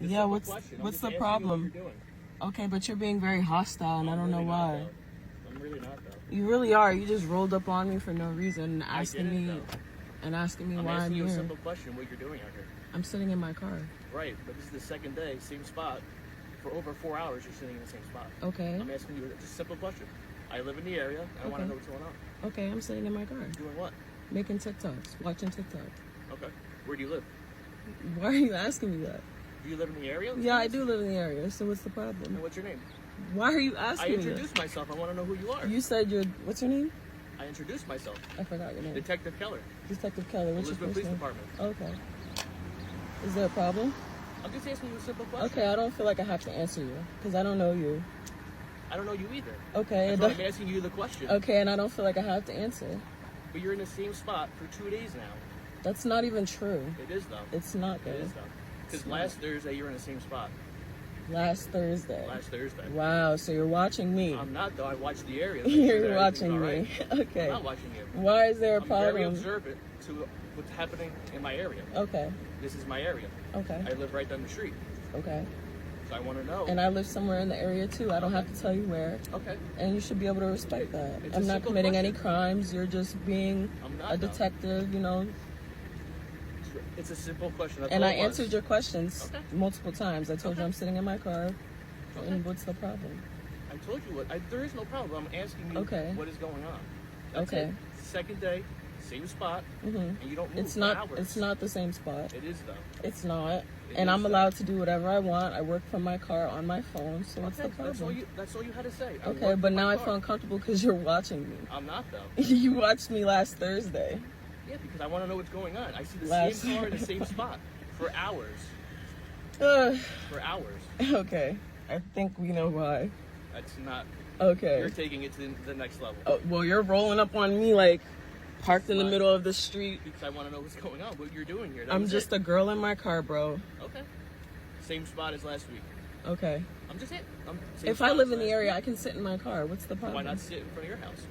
Yeah, what's the problem? Okay, but you're being very hostile, and I don't know why. I'm really not, though. You really are. You just rolled up on me for no reason and asking me why I'm here. asking you a simple question, what you're doing out here. I'm sitting in my car. Right, but this is the second day, same spot. For over 4 hours, you're sitting in the same spot. Okay. I'm asking you just a simple question. I live in the area, and I want to know what's going on. Okay, I'm sitting in my car. Doing what? Making TikToks, watching TikTok. Okay. Where do you live? Why are you asking me that? Do you live in the area? Yeah, I do live in the area, so what's the problem? And what's your name? Why are you asking me? I introduced myself. I want to know who you are. You said what's your name? I introduced myself. I forgot your name. Detective Keller. Detective Keller. What's your first Police name? Department. Okay. Is there a problem? I'm just asking you a simple question. Okay, I don't feel like I have to answer you because I don't know you. I don't know you either. Okay. That's why I'm asking you the question. Okay, and I don't feel like I have to answer. But you're in the same spot for 2 days now. That's not even true. It is, though. It's not, though. It is, though. Because last Thursday, you were in the same spot. Last Thursday? Last Thursday. Wow, so you're watching me. I'm not, though. I watched the area. You're watching me. Right. Okay. I'm not watching you. Why is there a problem? I'm very observant to what's happening in my area. Okay. This is my area. Okay. I live right down the street. Okay. So I want to know. And I live somewhere in the area, too. I don't have to tell you where. Okay. And you should be able to respect that. I'm not committing any crimes. You're just being a detective, you know. It's a simple question. And I answered your questions multiple times. I told you I'm sitting in my car. Okay. And what's the problem? I told you there is no problem. I'm asking you what is going on. That's okay. It. Second day, same spot, and you don't move for hours. It's not the same spot. It is, though. It's not. I'm allowed to do whatever I want. I work from my car on my phone, so what's the problem? That's all you had to say. Okay, but now I feel uncomfortable because you're watching me. I'm not, though. You watched me last Thursday. Yeah, because I want to know what's going on. I see the same car in the same spot for hours. For hours. Okay. I think we know why. That's not... Okay. You're taking it to the next level. Oh, well, you're rolling up on me like parked in the middle of the street. Because I want to know what's going on, what you're doing here. I'm just a girl in my car, bro. Okay. Same spot as last week. Okay. I'm just it. If I live in the area, I can sit in my car. What's the problem? Why not sit in front of your house?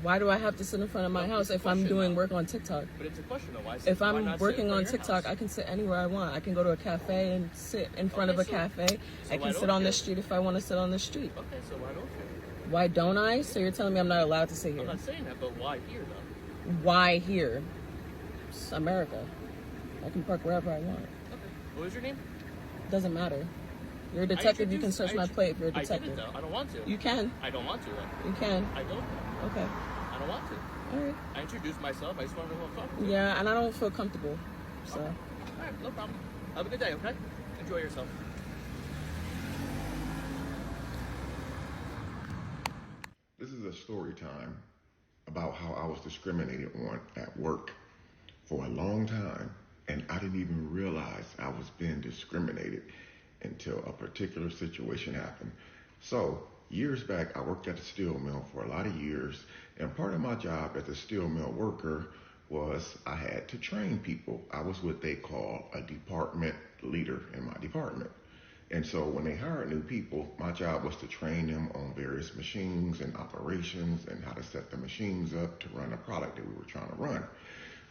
Why do I have to sit in front of my house if I'm doing work on TikTok? But it's a question, though. If I'm working on TikTok, I can sit anywhere I want. I can go to a cafe and sit in front of a cafe. I can sit on the street if I want to sit on the street. Okay, so why don't you? Why don't I? So you're telling me I'm not allowed to sit here? I'm not saying that, but why here, though? Why here? It's America. I can park wherever I want. Okay. What was your name? Doesn't matter. You're a detective. You can search my plate if you're a detective. I didn't, though. I don't want to. You can. I don't want to, though. You can. I don't. Okay. I don't want to. All right. I introduced myself. I just want to know who I'm talking to. Yeah, and I don't feel comfortable. So. Okay. All right, no problem. Have a good day, okay? Enjoy yourself. This is a story time about how I was discriminated on at work for a long time, and I didn't even realize I was being discriminated until a particular situation happened. So, years back, I worked at a steel mill for a lot of years, and part of my job as a steel mill worker was I had to train people. I was what they call a department leader in my department. And so when they hired new people, my job was to train them on various machines and operations and how to set the machines up to run a product that we were trying to run.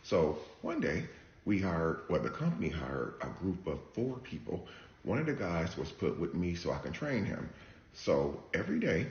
So one day the company hired a group of 4 people. One of the guys was put with me so I can train him. So every day,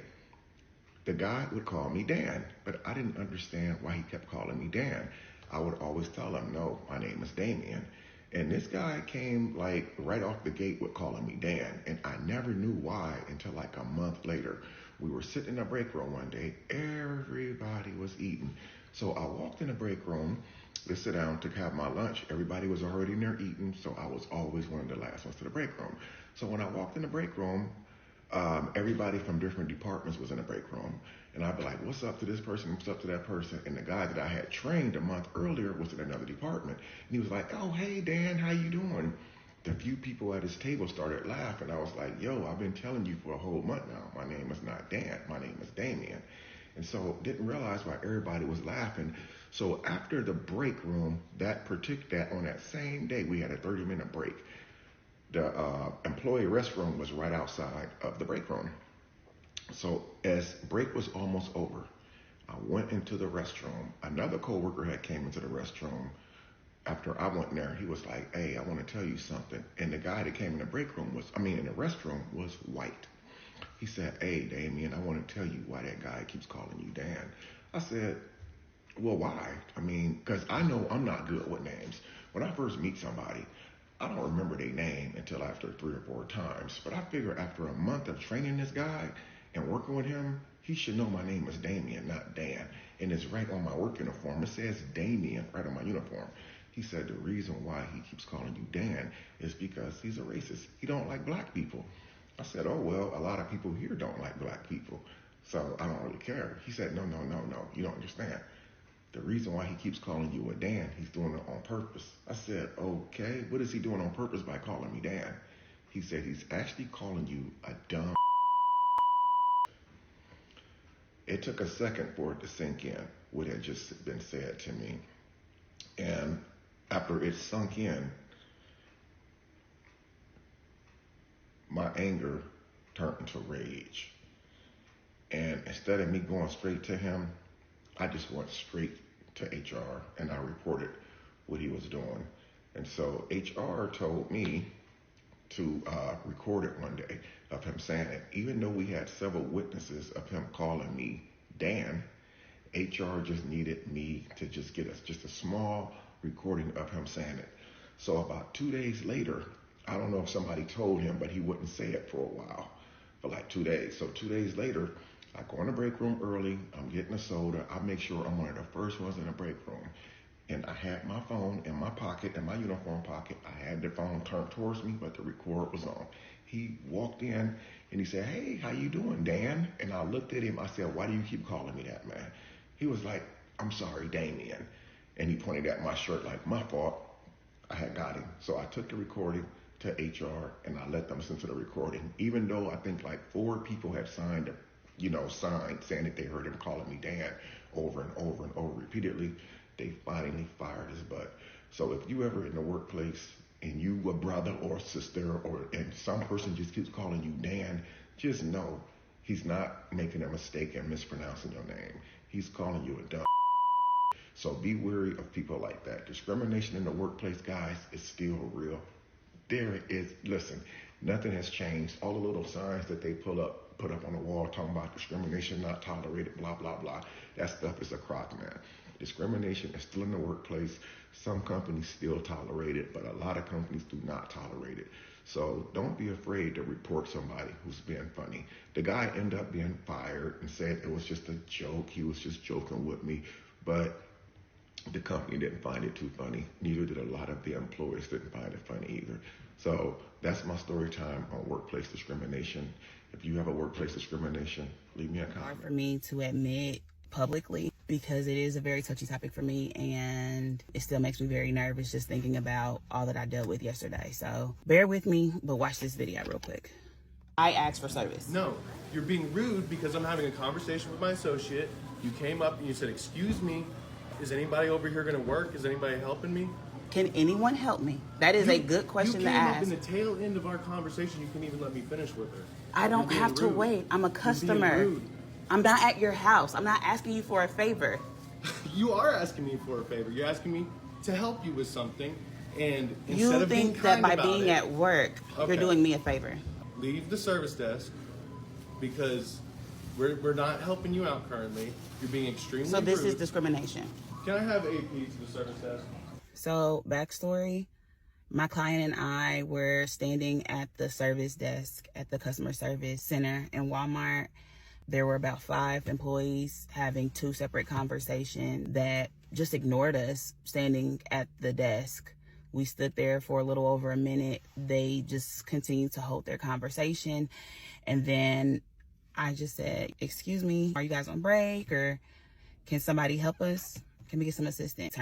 the guy would call me Dan, but I didn't understand why he kept calling me Dan. I would always tell him, no, my name is Damien. And this guy came like right off the gate with calling me Dan, and I never knew why until like a month later. We were sitting in a break room one day. Everybody was eating. So I walked in the break room to sit down to have my lunch. Everybody was already in there eating, so I was always one of the last ones to the break room. So when I walked in the break room, everybody from different departments was in the break room. And I'd be like, what's up to this person? What's up to that person? And the guy that I had trained a month earlier was in another department. And he was like, oh, hey, Dan, how you doing? The few people at his table started laughing. I was like, yo, I've been telling you for a whole month now. My name is not Dan. My name is Damien. And so didn't realize why everybody was laughing. So after the break room, on that same day, we had a 30-minute break. The employee restroom was right outside of the break room. So as break was almost over, I went into the restroom. Another coworker had came into the restroom after I went in there, he was like, hey, I want to tell you something. And the guy that came in the break room in the restroom was white. He said, hey, Damien, I want to tell you why that guy keeps calling you Dan. I said, well, why? I mean, because I know I'm not good with names. When I first meet somebody, I don't remember their name until after 3 or 4 times. But I figure after a month of training this guy and working with him, he should know my name is Damien, not Dan. And it's right on my work uniform. It says Damien right on my uniform. He said the reason why he keeps calling you Dan is because he's a racist. He don't like black people. I said, oh, well, a lot of people here don't like black people, so I don't really care. He said, no, you don't understand. The reason why he keeps calling you a Dan, he's doing it on purpose. I said, okay, what is he doing on purpose by calling me Dan? He said he's actually calling you a dumb. It took a second for it to sink in, what had just been said to me. And after it sunk in, my anger turned into rage. And instead of me going straight to him, I just went straight to HR and I reported what he was doing. And so HR told me to record it one day of him saying it. Even though we had several witnesses of him calling me Dan, HR just needed me to just get just a small recording of him saying it. So about 2 days later, I don't know if somebody told him, but he wouldn't say it for a while, for like 2 days. So 2 days later, I go in the break room early, I'm getting a soda, I make sure I'm one of the first ones in the break room. And I had my phone in my pocket, in my uniform pocket. I had the phone turned towards me, but the record was on. He walked in and he said, hey, how you doing, Dan? And I looked at him, I said, why do you keep calling me that, man? He was like, I'm sorry, Damien. And he pointed at my shirt like, my fault. I had got him. So I took the recording to HR and I let them listen to the recording. Even though I think like 4 people had signed saying that they heard him calling me Dan over and over and over repeatedly, they finally fired his butt. So if you ever in the workplace and you a brother or sister and some person just keeps calling you Dan, just know he's not making a mistake and mispronouncing your name. He's calling you a dumb. So be wary of people like that. Discrimination in the workplace, guys, is still real. There is, listen, nothing has changed. All the little signs that they put up on the wall talking about discrimination not tolerated, blah, blah, blah. That stuff is a crock, man. Discrimination is still in the workplace. Some companies still tolerate it, but a lot of companies do not tolerate it. So don't be afraid to report somebody who's being funny. The guy ended up being fired and said it was just a joke. He was just joking with me. But the company didn't find it too funny. Neither did a lot of the employees didn't find it funny either. So that's my story time on workplace discrimination. If you have a workplace discrimination, leave me a comment. Hard for me to admit publicly because it is a very touchy topic for me and it still makes me very nervous just thinking about all that I dealt with yesterday. So bear with me, but watch this video real quick. I asked for service. No, you're being rude because I'm having a conversation with my associate. You came up and you said, excuse me, is anybody over here going to work? Is anybody helping me? Can anyone help me? That is a good question to ask. You came up in the tail end of our conversation. You couldn't even let me finish with her. I don't have to wait. I'm a customer. I'm not at your house. I'm not asking you for a favor. You are asking me for a favor. You're asking me to help you with something. And instead You of being think that kind by about being it, at work, you're doing me a favor. leave the service desk because we're not helping you out currently. You're being extremely So this rude. is discrimination. Can I have AP to the service desk? So backstory, my client and I were standing at the service desk at the customer service center in Walmart. There were about 5 employees having 2 separate conversations that just ignored us standing at the desk. We stood there for a little over a minute. They just continued to hold their conversation. And then I just said, excuse me, are you guys on break or can somebody help us? Can we get some assistance?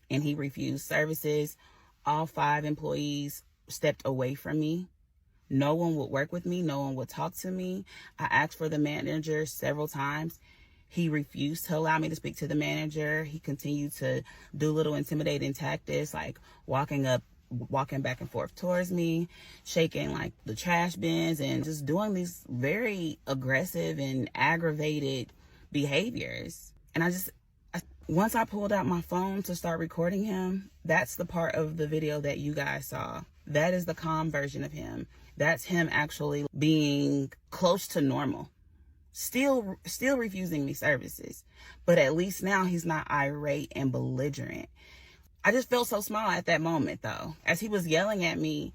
And he refused services. All 5 employees stepped away from me. No one would work with me. No one would talk to me. I asked for the manager several times. He refused to allow me to speak to the manager. He continued to do little intimidating tactics like walking back and forth towards me, shaking like the trash bins and just doing these very aggressive and aggravated behaviors. And I Once I pulled out my phone to start recording him, that's the part of the video that you guys saw. That is the calm version of him. That's him actually being close to normal. Still refusing me services. But at least now he's not irate and belligerent. I just felt so small at that moment, though. As he was yelling at me,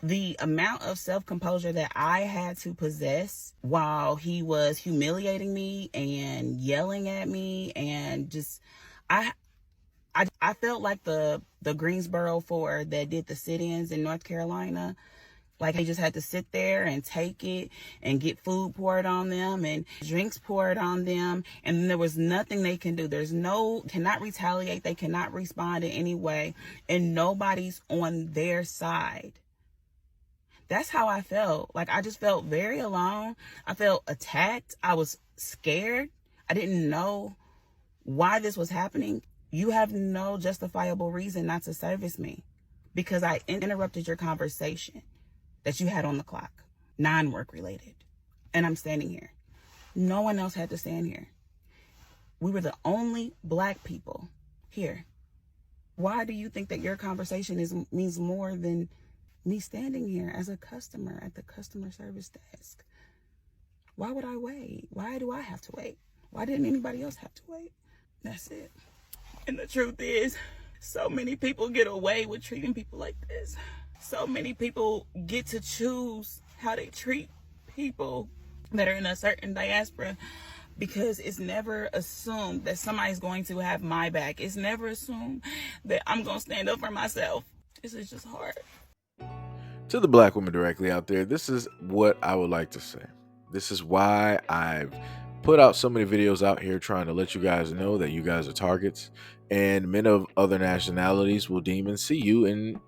the amount of self-composure that I had to possess while he was humiliating me and yelling at me, and just, I felt like the Greensboro Four that did the sit-ins in North Carolina. Like, they just had to sit there and take it and get food poured on them and drinks poured on them. And there was nothing they can do. Cannot retaliate. They cannot respond in any way. And nobody's on their side. That's how I felt. Like, I just felt very alone. I felt attacked. I was scared. I didn't know why this was happening. You have no justifiable reason not to service me because I interrupted your conversation that you had on the clock, non-work related. And I'm standing here. No one else had to stand here. We were the only Black people here. Why do you think that your conversation means more than me standing here as a customer at the customer service desk? Why would I wait? Why do I have to wait? Why didn't anybody else have to wait? That's it. And the truth is, so many people get away with treating people like this. So many people get to choose how they treat people that are in a certain diaspora because it's never assumed that somebody's going to have my back. It's never assumed that I'm going to stand up for myself. This is just hard. To the Black woman directly out there, this is what I would like to say. This is why I've put out so many videos out here trying to let you guys know that you guys are targets, and men of other nationalities will deem and see you and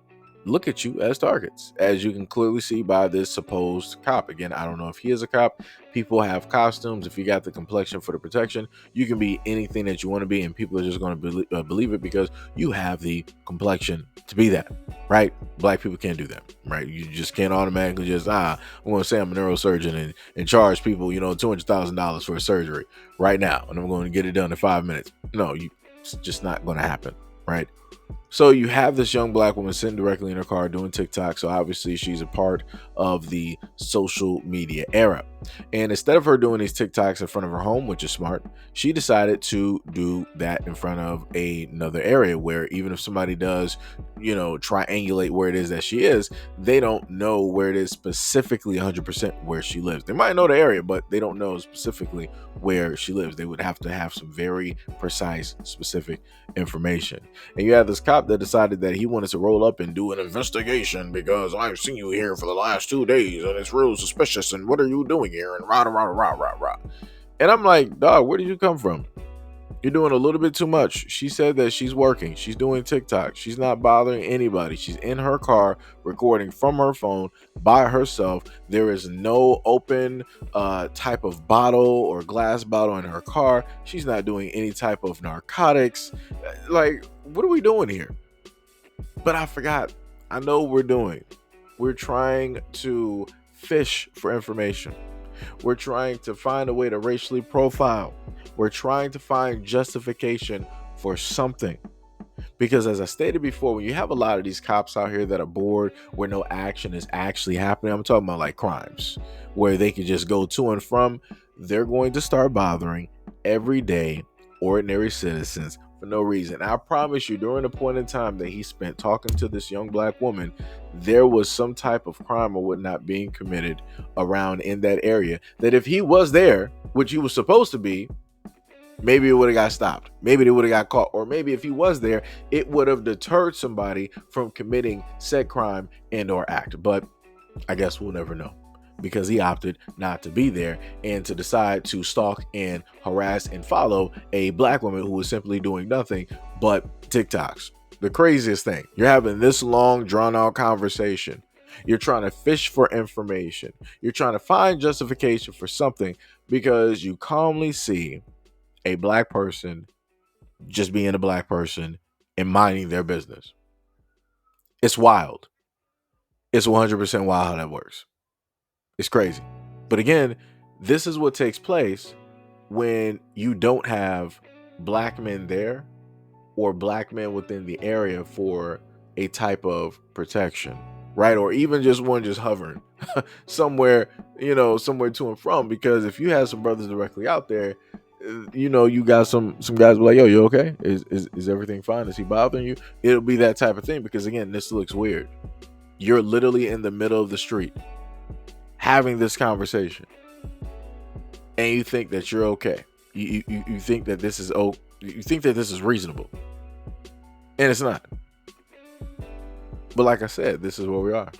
look at you as targets, as you can clearly see by this supposed cop. Again, I don't know if he is a cop. People have costumes. If you got the complexion for the protection, you can be anything that you want to be, and people are just going to believe it because you have the complexion to be that, right? Black people can't do that, right? You just can't automatically just, I'm going to say I'm a neurosurgeon and charge people, $200,000 for a surgery right now, and I'm going to get it done in 5 minutes. No, it's just not going to happen, right? So you have this young Black woman sitting directly in her car doing TikTok. So obviously she's a part of the social media era. And instead of her doing these TikToks in front of her home, which is smart, she decided to do that in front of another area where even if somebody does, triangulate where it is that she is, they don't know where it is specifically 100% where she lives. They might know the area, but they don't know specifically where she lives. They would have to have some very precise, specific information. And you have this cop that decided that he wanted to roll up and do an investigation because I've seen you here for the last 2 days and it's real suspicious and what are you doing here and rah, rah, rah, rah, rah. And I'm like, dog, where did you come from? You're doing a little bit too much. She said that she's working. She's doing TikTok. She's not bothering anybody. She's in her car recording from her phone by herself. There is no open type of bottle or glass bottle in her car. She's not doing any type of narcotics. Like, what are we doing here? But I forgot. I know what we're doing. We're trying to fish for information. We're trying to find a way to racially profile. We're trying to find justification for something. Because as I stated before, when you have a lot of these cops out here that are bored where no action is actually happening, I'm talking about like crimes where they can just go to and from, they're going to start bothering everyday ordinary citizens for no reason. I promise you, during the point in time that he spent talking to this young Black woman, there was some type of crime or whatnot being committed around in that area that if he was there, which he was supposed to be, maybe it would have got stopped. Maybe they would have got caught. Or maybe if he was there, it would have deterred somebody from committing said crime and or act. But I guess we'll never know because he opted not to be there and to decide to stalk and harass and follow a Black woman who was simply doing nothing but TikToks. The craziest thing, you're having this long drawn out conversation. You're trying to fish for information. You're trying to find justification for something because you calmly see a Black person just being a Black person and minding their business. It's wild. It's 100% wild how that works. It's crazy. But again, this is what takes place when you don't have black men there or black men within the area for a type of protection, right? Or even just one just hovering somewhere, somewhere to and from. Because if you have some brothers directly out there, you got some guys be like, yo, you okay? Is everything fine? Is he bothering you? It'll be that type of thing, because again, this looks weird. You're literally in the middle of the street having this conversation, and you think that you're okay. You think that this is you think that this is reasonable, and it's not. But like I said, this is where we are.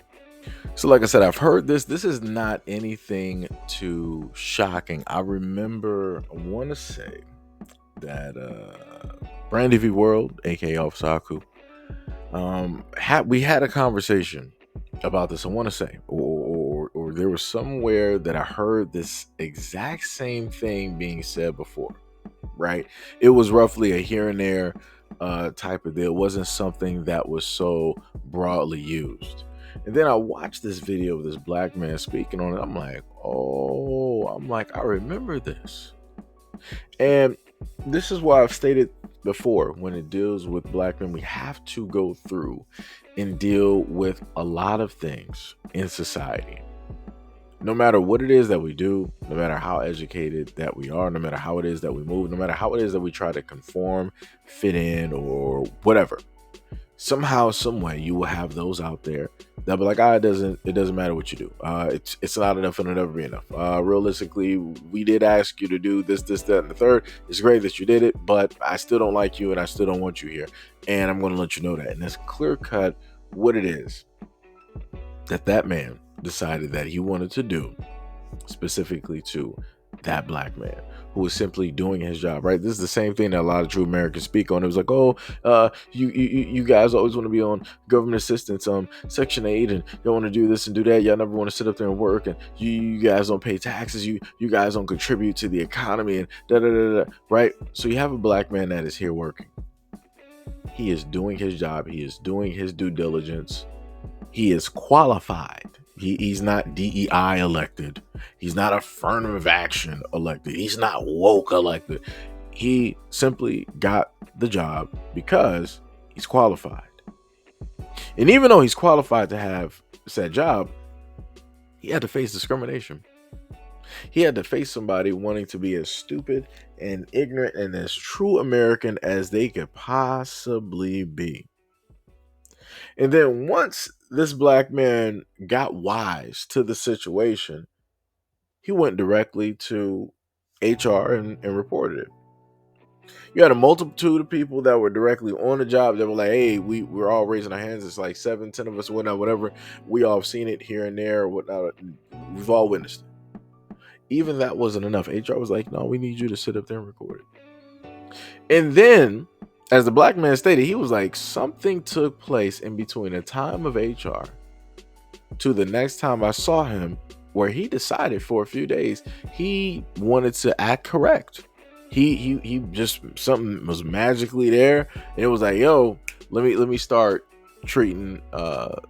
So like I said, I've heard this. This is not anything too shocking. I want to say that Brandy V World, aka Officer Haku, we had a conversation about this. I want to say, or there was somewhere that I heard this exact same thing being said before, right? It was roughly a here and there type of deal. It wasn't something that was so broadly used. And then I watched this video of this black man speaking on it. I'm like, I remember this. And this is why I've stated before, when it deals with black men, we have to go through and deal with a lot of things in society. No matter what it is that we do, no matter how educated that we are, no matter how it is that we move, no matter how it is that we try to conform, fit in, or whatever, somehow, some way, you will have those out there that be like, it doesn't matter what you do. It's not enough, and it'll never be enough. Realistically, we did ask you to do this, that, and the third. It's great that you did it, but I still don't like you, and I still don't want you here. And I'm going to let you know that. And that's clear cut what it is that man decided that he wanted to do specifically to that black man who was simply doing his job, right? This is the same thing that a lot of true Americans speak on. It was like, you guys always want to be on government assistance, Section 8, and y'all want to do this and do that. Y'all never want to sit up there and work, and you guys don't pay taxes. You guys don't contribute to the economy, and da, right? So you have a black man that is here working. He is doing his job. He is doing his due diligence. He is qualified. He's not DEI elected. He's not affirmative action elected. He's not woke elected. He simply got the job because he's qualified. And even though he's qualified to have said job, he had to face discrimination. He had to face somebody wanting to be as stupid and ignorant and as true American as they could possibly be. And then once this black man got wise to the situation, he went directly to HR and reported it. You had a multitude of people that were directly on the job that were like, hey, we're all raising our hands. It's like 7-10 of us, whatnot, whatever. We all have seen it here and there, whatnot. We've all witnessed it. Even that wasn't enough. HR was like, no, we need you to sit up there and record it. And then, as the black man stated, he was like, something took place in between the time of HR to the next time I saw him, where he decided for a few days he wanted to act correct. He just, something was magically there, and it was like, yo, let me start treating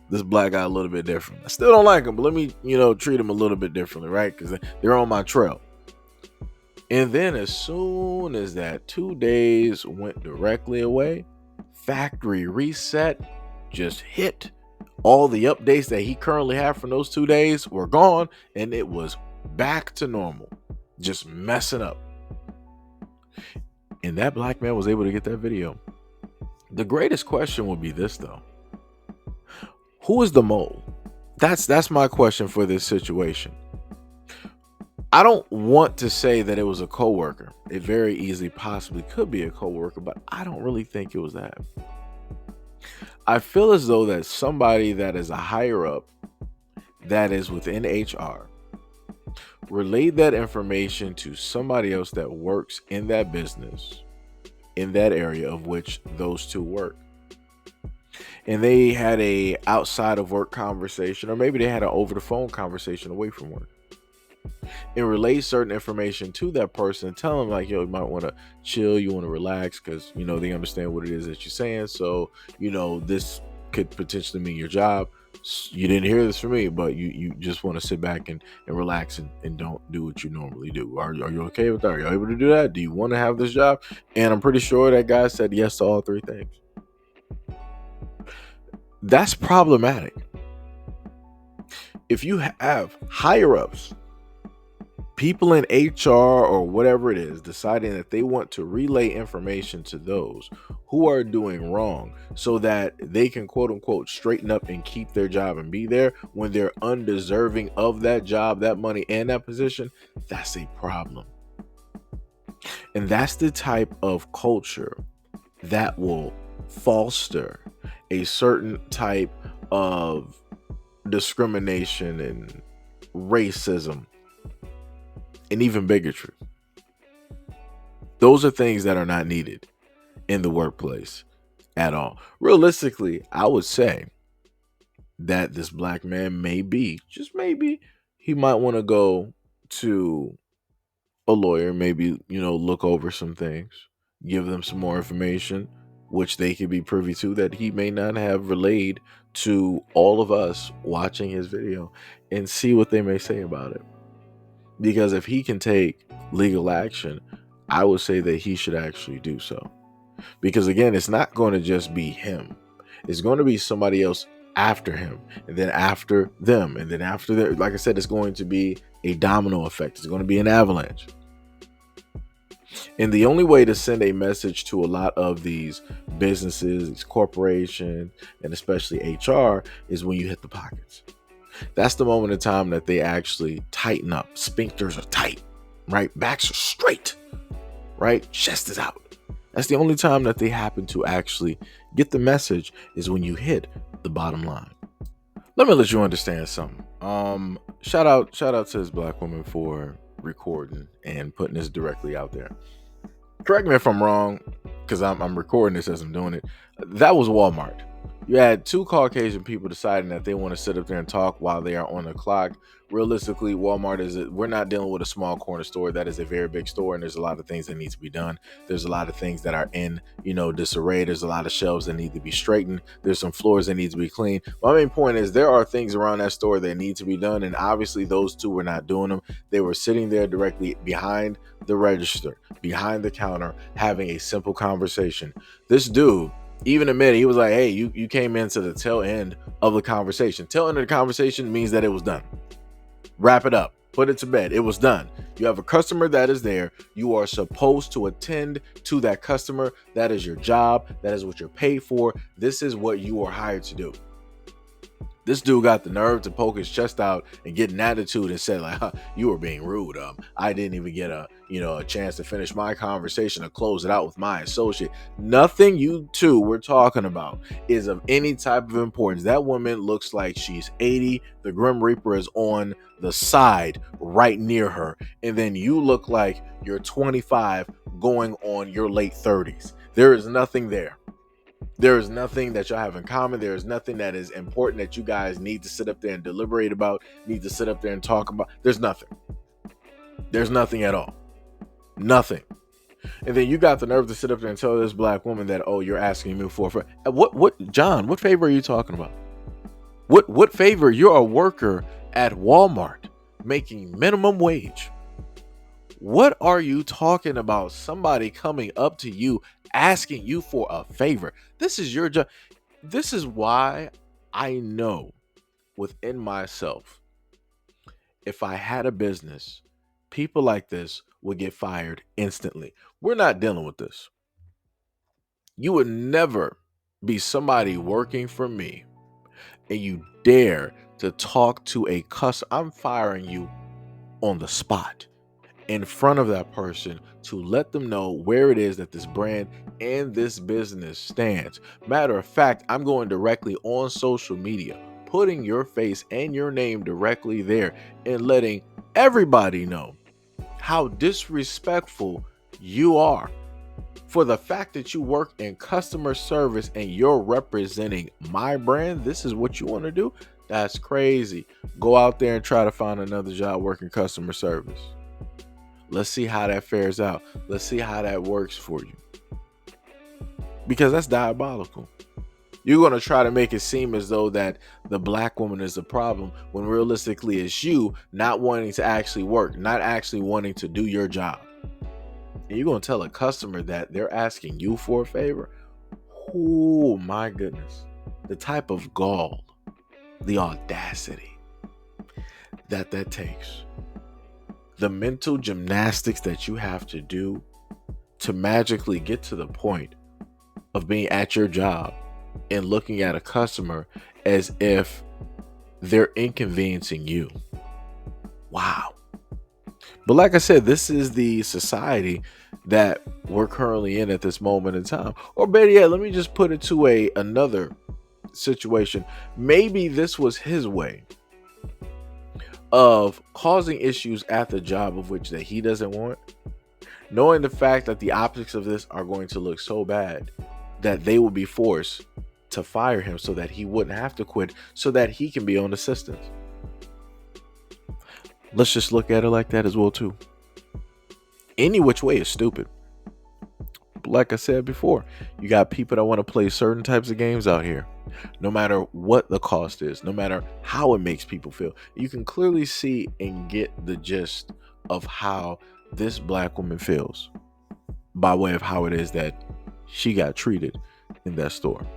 this black guy a little bit different. I still don't like him, but let me treat him a little bit differently, right? Because they're on my trail. And then as soon as that 2 days went directly away, factory reset just hit. All the updates that he currently had from those 2 days were gone, and it was back to normal, just messing up. And that black man was able to get that video. The greatest question would be this, though. Who is the mole? That's my question for this situation. I don't want to say that it was a coworker. It very easily possibly could be a coworker, but I don't really think it was that. I feel as though that somebody that is a higher up, that is within HR, relayed that information to somebody else that works in that business, in that area of which those two work. And they had a outside of work conversation, or maybe they had an over the phone conversation away from work, and relay certain information to that person, tell them like, yo, you might want to chill, you want to relax, because they understand what it is that you're saying. So this could potentially mean your job. You didn't hear this from me, but you just want to sit back and relax and don't do what you normally do. Are you okay with that? Are you able to do that? Do you want to have this job? And I'm pretty sure that guy said yes to all three things. That's problematic. If you have higher ups, people in HR or whatever it is, deciding that they want to relay information to those who are doing wrong so that they can quote unquote straighten up and keep their job and be there when they're undeserving of that job, that money, and that position, that's a problem. And that's the type of culture that will foster a certain type of discrimination and racism and even bigotry. Those are things that are not needed in the workplace at all. Realistically, I would say that this black man maybe, just maybe, he might want to go to a lawyer, maybe, look over some things, give them some more information, which they could be privy to that he may not have relayed to all of us watching his video, and see what they may say about it. Because if he can take legal action, I would say that he should actually do so. Because again, it's not going to just be him. It's going to be somebody else after him, and then after them, and then after them. Like I said, it's going to be a domino effect. It's going to be an avalanche. And the only way to send a message to a lot of these businesses, these corporations, and especially HR is when you hit the pockets. That's the moment in time that they actually tighten up. Sphincters are tight, right? Backs are straight, right? Chest is out. That's the only time that they happen to actually get the message, is when you hit the bottom line. Let me let you understand something. Shout out to this black woman for recording and putting this directly out there. Correct me if I'm wrong, because I'm recording this as I'm doing it. That was Walmart. You had two Caucasian people deciding that they want to sit up there and talk while they are on the clock. Realistically, Walmart we're not dealing with a small corner store. That is a very big store, and there's a lot of things that need to be done. There's a lot of things that are in, disarray. There's a lot of shelves that need to be straightened. There's some floors that need to be cleaned. My main point is there are things around that store that need to be done, and obviously those two were not doing them. They were sitting there directly behind the register, behind the counter, having a simple conversation. This dude even admitted, he was like, hey, you came into the tail end of the conversation. Tail end of the conversation means that it was done. Wrap it up. Put it to bed. It was done. You have a customer that is there. You are supposed to attend to that customer. That is your job. That is what you're paid for. This is what you are hired to do. This dude got the nerve to poke his chest out and get an attitude and said, like, you were being rude. I didn't even get a chance to finish my conversation or close it out with my associate. Nothing you two were talking about is of any type of importance. That woman looks like she's 80. The Grim Reaper is on the side right near her. And then you look like you're 25 going on your late 30s. There is nothing there. There is nothing that y'all have in common. There is nothing that is important that you guys need to sit up there and deliberate about, need to sit up there and talk about. There's nothing. There's nothing at all. Nothing. And then you got the nerve to sit up there and tell this black woman that, oh, you're asking me for what, John, what favor are you talking about? What favor? You're a worker at Walmart making minimum wage. What are you talking about? Somebody coming up to you asking you for a favor. This is your job. This is why I know within myself, if I had a business, people like this would get fired instantly. We're not dealing with this. You would never be somebody working for me and you dare to talk to a customer. I'm firing you on the spot, in front of that person, to let them know where it is that this brand and this business stands. Matter of fact, I'm going directly on social media, putting your face and your name directly there and letting everybody know how disrespectful you are. For the fact that you work in customer service and you're representing my brand, this is what you want to do? That's crazy. Go out there and try to find another job working customer service. Let's see how that fares out. Let's see how that works for you. Because that's diabolical. You're going to try to make it seem as though that the black woman is the problem, when realistically it's you not wanting to actually work, not actually wanting to do your job. And you're going to tell a customer that they're asking you for a favor? Oh my goodness. The type of gall, the audacity that takes. The mental gymnastics that you have to do to magically get to the point of being at your job and looking at a customer as if they're inconveniencing you. Wow. But like I said, this is the society that we're currently in at this moment in time. Or better yet, let me just put it to another situation. Maybe this was his way of causing issues at the job of which that he doesn't want, knowing the fact that the optics of this are going to look so bad that they will be forced to fire him so that he wouldn't have to quit, so that he can be on assistance. Let's just look at it like that as well too. Any which way is stupid. But like I said before, you got people that want to play certain types of games out here, no matter what the cost is, no matter how it makes people feel. You can clearly see and get the gist of how this black woman feels by way of how it is that she got treated in that store.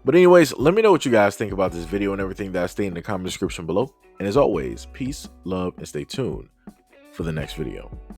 But anyways, let me know what you guys think about this video and everything that I stay in the comment description below. And as always, peace, love, and stay tuned for the next video.